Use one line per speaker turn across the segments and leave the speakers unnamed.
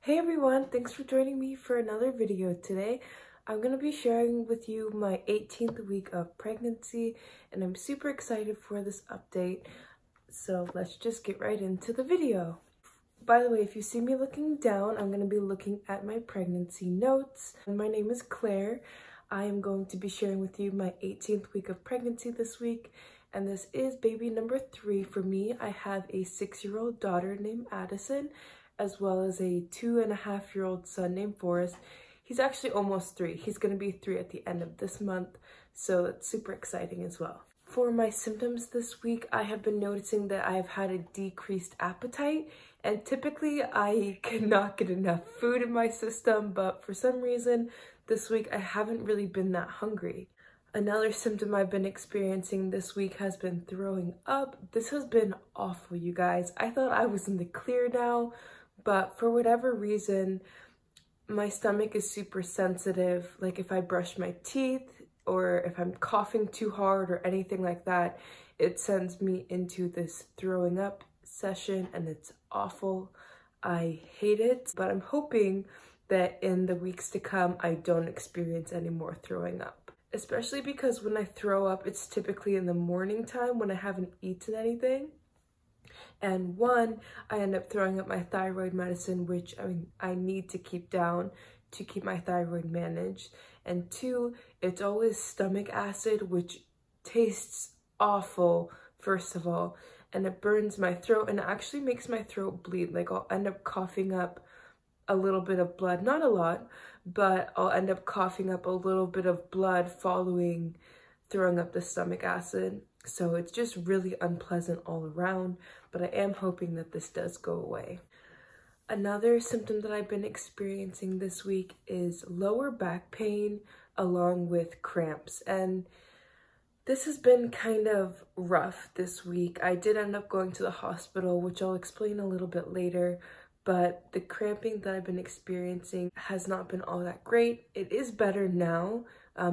Hey everyone, thanks for joining me for another video today. I'm going to be sharing with you my 18th week of pregnancy and I'm super excited for this update. So let's just get right into the video. By the way, if you see me looking down, I'm going to be looking at my pregnancy notes. My name is Claire. I am going to be sharing with you my 18th week of pregnancy this week. And this is baby number 3 for me. I have a 6-year-old daughter named Addison, as well as a 2.5-year-old son named Forrest. He's actually almost 3. He's going to be 3 at the end of this month, so that's super exciting as well. For my symptoms this week, I have been noticing that I've had a decreased appetite, and typically I cannot get enough food in my system, but for some reason this week I haven't really been that hungry. Another symptom I've been experiencing this week has been throwing up. This has been awful, you guys. I thought I was in the clear now, but for whatever reason, my stomach is super sensitive. Like if I brush my teeth or if I'm coughing too hard or anything like that, it sends me into this throwing up session and it's awful. I hate it, but I'm hoping that in the weeks to come, I don't experience any more throwing up. Especially because when I throw up, it's typically in the morning time when I haven't eaten anything. And one, I end up throwing up my thyroid medicine, which I need to keep down to keep my thyroid managed. And two, it's always stomach acid, which tastes awful, first of all, and it burns my throat and it actually makes my throat bleed. Like I'll end up coughing up a little bit of blood, not a lot, but I'll end up coughing up a little bit of blood following throwing up the stomach acid. So it's just really unpleasant all around, but I am hoping that this does go away. Another symptom that I've been experiencing this week is lower back pain along with cramps. And this has been kind of rough this week. I did end up going to the hospital, which I'll explain a little bit later, but the cramping that I've been experiencing has not been all that great. It is better now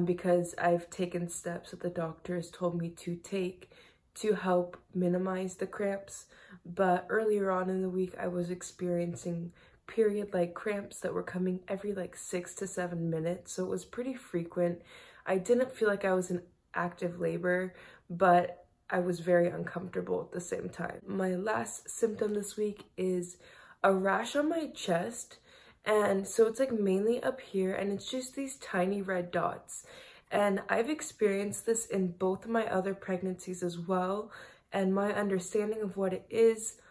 because I've taken steps that the doctors told me to take to help minimize the cramps. But earlier on in the week, I was experiencing period-like cramps that were coming every like 6 to 7 minutes. So it was pretty frequent. I didn't feel like I was in active labor, but I was very uncomfortable at the same time. My last symptom this week is a rash on my chest, and so it's like mainly up here and it's just these tiny red dots, and I've experienced this in both of my other pregnancies as well. And my understanding of what it is,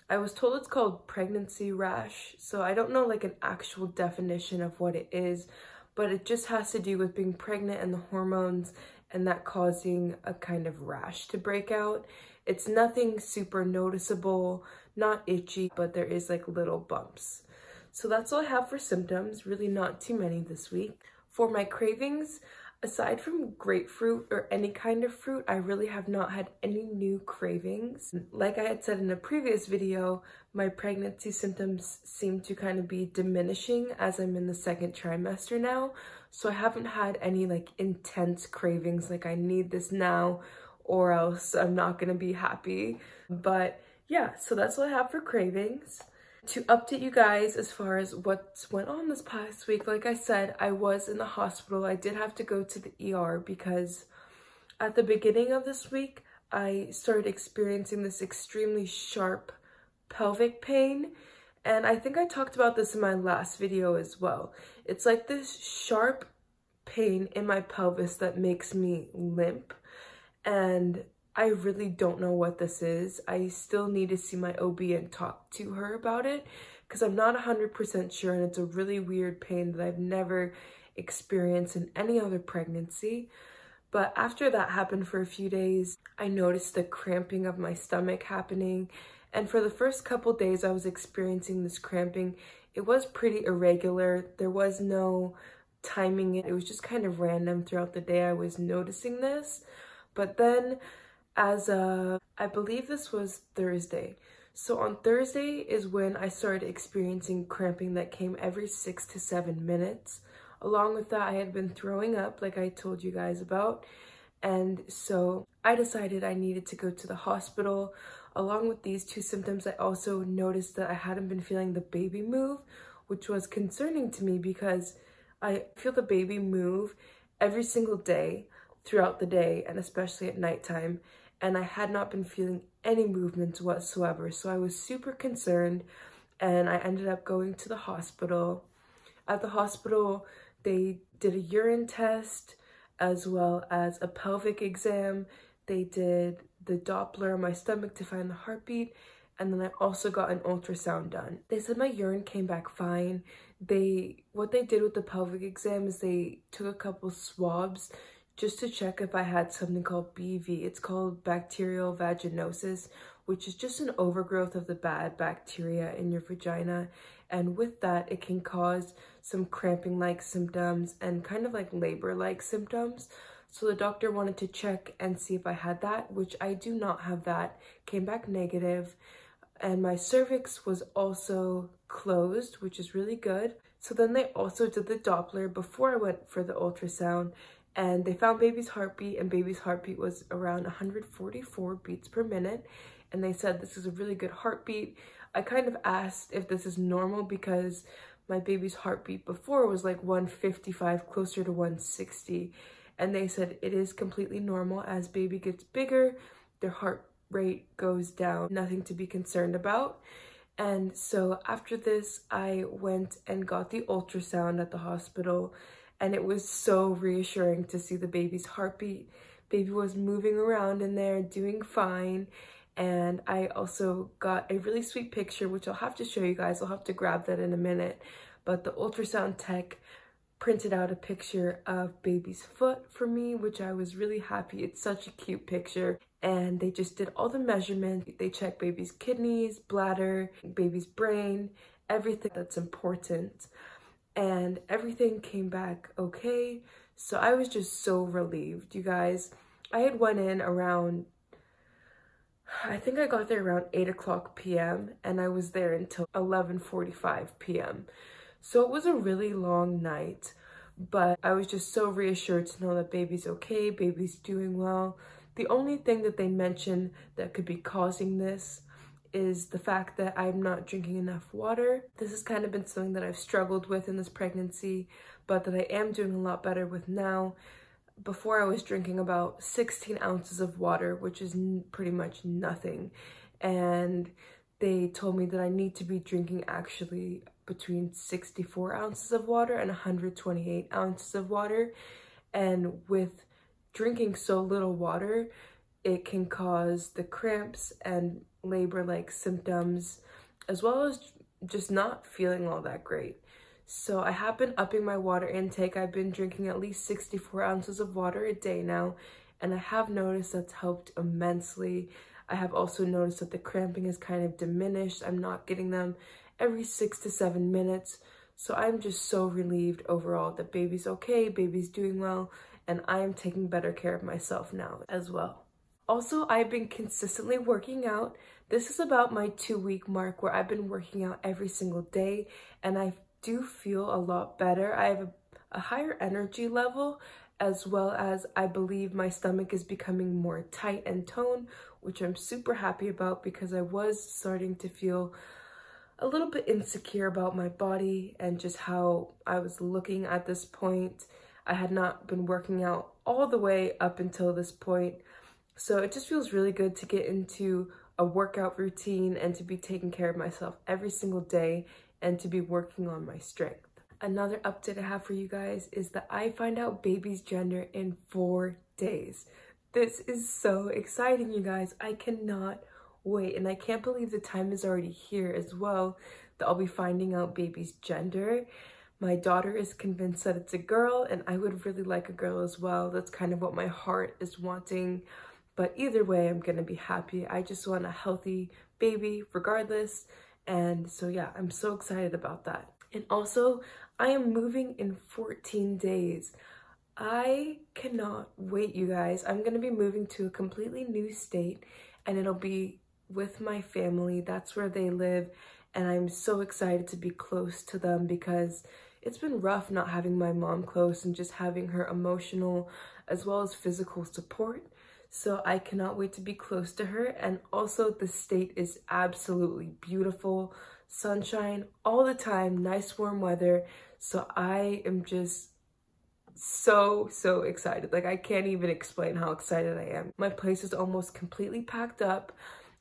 I was told it's called pregnancy rash, so I don't know like an actual definition of what it is, but it just has to do with being pregnant and the hormones and that causing a kind of rash to break out. It's nothing super noticeable, not itchy, but there is like little bumps. So that's all I have for symptoms, really not too many this week. For my cravings, aside from grapefruit or any kind of fruit, I really have not had any new cravings. Like I had said in a previous video, my pregnancy symptoms seem to kind of be diminishing as I'm in the 2nd trimester now. So I haven't had any like intense cravings, like I need this now or else I'm not gonna be happy. But yeah, so that's all I have for cravings. To update you guys as far as what's went on this past week, like I said, I was in the hospital. I did have to go to the ER because at the beginning of this week, I started experiencing this extremely sharp pelvic pain. And I think I talked about this in my last video as well. It's like this sharp pain in my pelvis that makes me limp. And I really don't know what this is. I still need to see my OB and talk to her about it because I'm not 100% sure, and it's a really weird pain that I've never experienced in any other pregnancy. But after that happened for a few days, I noticed the cramping of my stomach happening. And for the first couple days I was experiencing this cramping, it was pretty irregular. There was no timing it. It was just kind of random throughout the day I was noticing this. But then I believe this was Thursday. So on Thursday is when I started experiencing cramping that came every 6 to 7 minutes. Along with that, I had been throwing up like I told you guys about. And so I decided I needed to go to the hospital. Along with these 2 symptoms, I also noticed that I hadn't been feeling the baby move, which was concerning to me because I feel the baby move every single day throughout the day and especially at nighttime, and I had not been feeling any movements whatsoever. So I was super concerned and I ended up going to the hospital. At the hospital, they did a urine test as well as a pelvic exam. They did the Doppler on my stomach to find the heartbeat, and then I also got an ultrasound done. They said my urine came back fine. What they did with the pelvic exam is they took a couple swabs just to check if I had something called BV. It's called bacterial vaginosis, which is just an overgrowth of the bad bacteria in your vagina. And with that, it can cause some cramping-like symptoms and kind of like labor-like symptoms. So the doctor wanted to check and see if I had that, which I do not have that. Came back negative. And my cervix was also closed, which is really good. So then they also did the Doppler before I went for the ultrasound, and they found baby's heartbeat, and baby's heartbeat was around 144 beats per minute. And they said this is a really good heartbeat. I kind of asked if this is normal because my baby's heartbeat before was like 155, closer to 160. And they said it is completely normal. As baby gets bigger, their heart rate goes down. Nothing to be concerned about. And so after this, I went and got the ultrasound at the hospital, and it was so reassuring to see the baby's heartbeat. Baby was moving around in there, doing fine. And I also got a really sweet picture, which I'll have to show you guys. I'll have to grab that in a minute. But the ultrasound tech printed out a picture of baby's foot for me, which I was really happy. It's such a cute picture. And they just did all the measurements. They checked baby's kidneys, bladder, baby's brain, everything that's important. And everything came back okay. So I was just so relieved, you guys. I had went in around, I think I got there around 8 o'clock p.m. and I was there until 11:45 p.m. So it was a really long night, but I was just so reassured to know that baby's okay, baby's doing well. The only thing that they mentioned that could be causing this is the fact that I'm not drinking enough water. This has kind of been something that I've struggled with in this pregnancy, but that I am doing a lot better with now. Before, I was drinking about 16 ounces of water, which is pretty much nothing. And they told me that I need to be drinking actually between 64 ounces of water and 128 ounces of water. And with drinking so little water, it can cause the cramps and labor-like symptoms, as well as just not feeling all that great. So I have been upping my water intake. I've been drinking at least 64 ounces of water a day now, and I have noticed that's helped immensely. I have also noticed that the cramping is kind of diminished. I'm not getting them every 6 to 7 minutes. So I'm just so relieved overall that baby's okay, baby's doing well, and I am taking better care of myself now as well. Also, I've been consistently working out. This is about my 2-week mark where I've been working out every single day, and I do feel a lot better. I have a higher energy level, as well as I believe my stomach is becoming more tight and toned, which I'm super happy about because I was starting to feel a little bit insecure about my body and just how I was looking at this point. I had not been working out all the way up until this point. So it just feels really good to get into a workout routine and to be taking care of myself every single day and to be working on my strength. Another update I have for you guys is that I find out baby's gender in 4 days. This is so exciting, you guys. I cannot wait, and I can't believe the time is already here as well that I'll be finding out baby's gender. My daughter is convinced that it's a girl, and I would really like a girl as well. That's kind of what my heart is wanting. But either way, I'm gonna be happy. I just want a healthy baby regardless. And so yeah, I'm so excited about that. And also, I am moving in 14 days. I cannot wait, you guys. I'm gonna be moving to a completely new state, and it'll be with my family. That's where they live. And I'm so excited to be close to them because it's been rough not having my mom close and just having her emotional as well as physical support. So I cannot wait to be close to her. And also the state is absolutely beautiful. sunshine all the time, nice warm weather. So I am just so excited. Like, I can't even explain how excited I am. My place is almost completely packed up.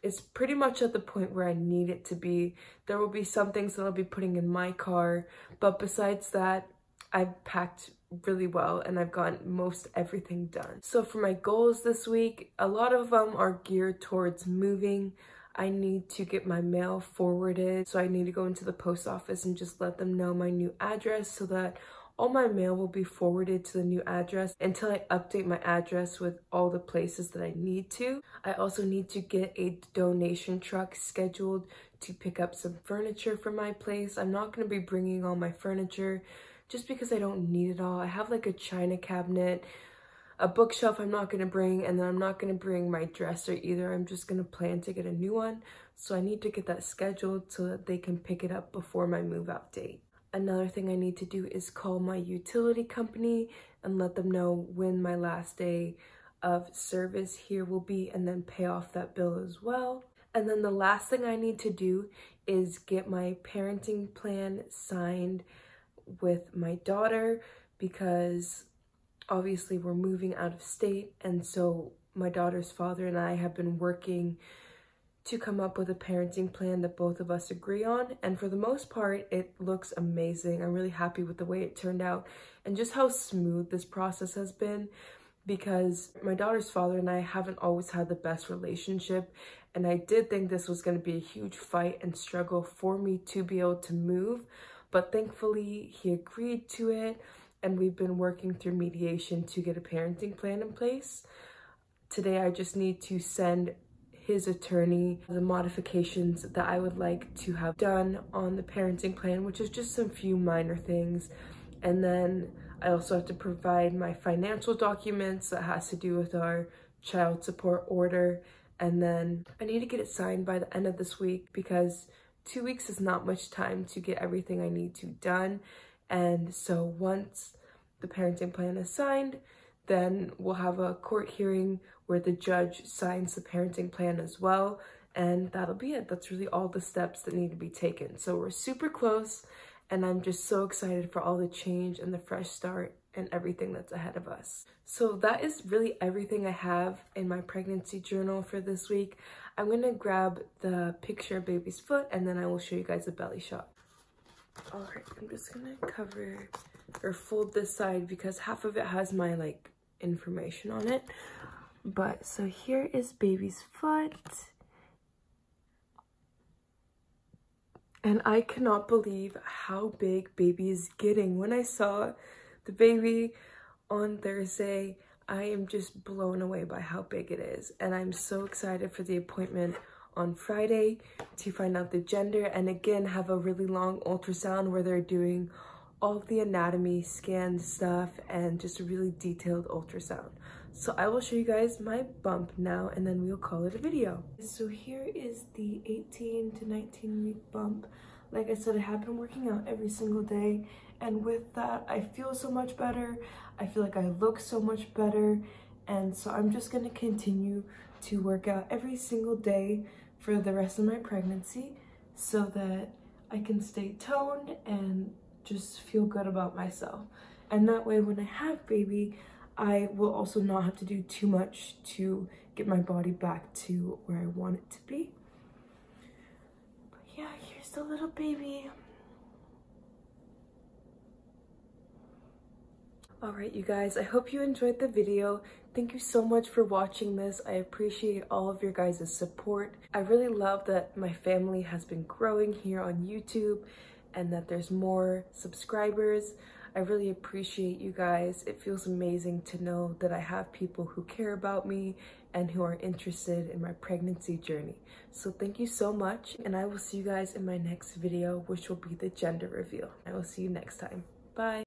It's pretty much at the point where I need it to be. There will be some things that I'll be putting in my car, but besides that, I've packed really well and I've gotten most everything done. So for my goals this week, a lot of them are geared towards moving. I need to get my mail forwarded, so I need to go into the post office and just let them know my new address so that all my mail will be forwarded to the new address until I update my address with all the places that I need to. I also need to get a donation truck scheduled to pick up some furniture for my place. I'm not going to be bringing all my furniture just because I don't need it all. I have like a china cabinet, a bookshelf I'm not going to bring, and then I'm not going to bring my dresser either. I'm just going to plan to get a new one. So I need to get that scheduled so that they can pick it up before my move out date. Another thing I need to do is call my utility company and let them know when my last day of service here will be, and then pay off that bill as well. And then the last thing I need to do is get my parenting plan signed with my daughter, because obviously we're moving out of state, and so my daughter's father and I have been working to come up with a parenting plan that both of us agree on, and for the most part it looks amazing. I'm really happy with the way it turned out and just how smooth this process has been, because my daughter's father and I haven't always had the best relationship, and I did think this was going to be a huge fight and struggle for me to be able to move, but thankfully he agreed to it, and we've been working through mediation to get a parenting plan in place. Today I just need to send his attorney the modifications that I would like to have done on the parenting plan, which is just some few minor things. And then I also have to provide my financial documents that has to do with our child support order. And then I need to get it signed by the end of this week, because 2 weeks is not much time to get everything I need to done. And so once the parenting plan is signed, then we'll have a court hearing where the judge signs the parenting plan as well, and that'll be it. That's really all the steps that need to be taken. So we're super close, and I'm just so excited for all the change and the fresh start and everything that's ahead of us. So that is really everything I have in my pregnancy journal for this week. I'm gonna grab the picture of baby's foot, and then I will show you guys a belly shot. All right, I'm just gonna cover or fold this side because half of it has my like information on it. But so here is baby's foot, and I cannot believe how big baby is getting. When I saw the baby on Thursday, I am just blown away by how big it is, and I'm so excited for the appointment on Friday to find out the gender, and again have a really long ultrasound where they're doing all of the anatomy scan stuff and just a really detailed ultrasound. So I will show you guys my bump now, and then we'll call it a video. So here is the 18 to 19 week bump. Like I said, I have been working out every single day, and with that I feel so much better. I feel like I look so much better, and so I'm just gonna continue to work out every single day for the rest of my pregnancy so that I can stay toned and just feel good about myself. And that way when I have baby, I will also not have to do too much to get my body back to where I want it to be. But yeah, here's the little baby. All right, you guys, I hope you enjoyed the video. Thank you so much for watching this. I appreciate all of your guys' support. I really love that my family has been growing here on YouTube and that there's more subscribers. I really appreciate you guys. It feels amazing to know that I have people who care about me and who are interested in my pregnancy journey. So thank you so much, and I will see you guys in my next video, which will be the gender reveal. I will see you next time. Bye.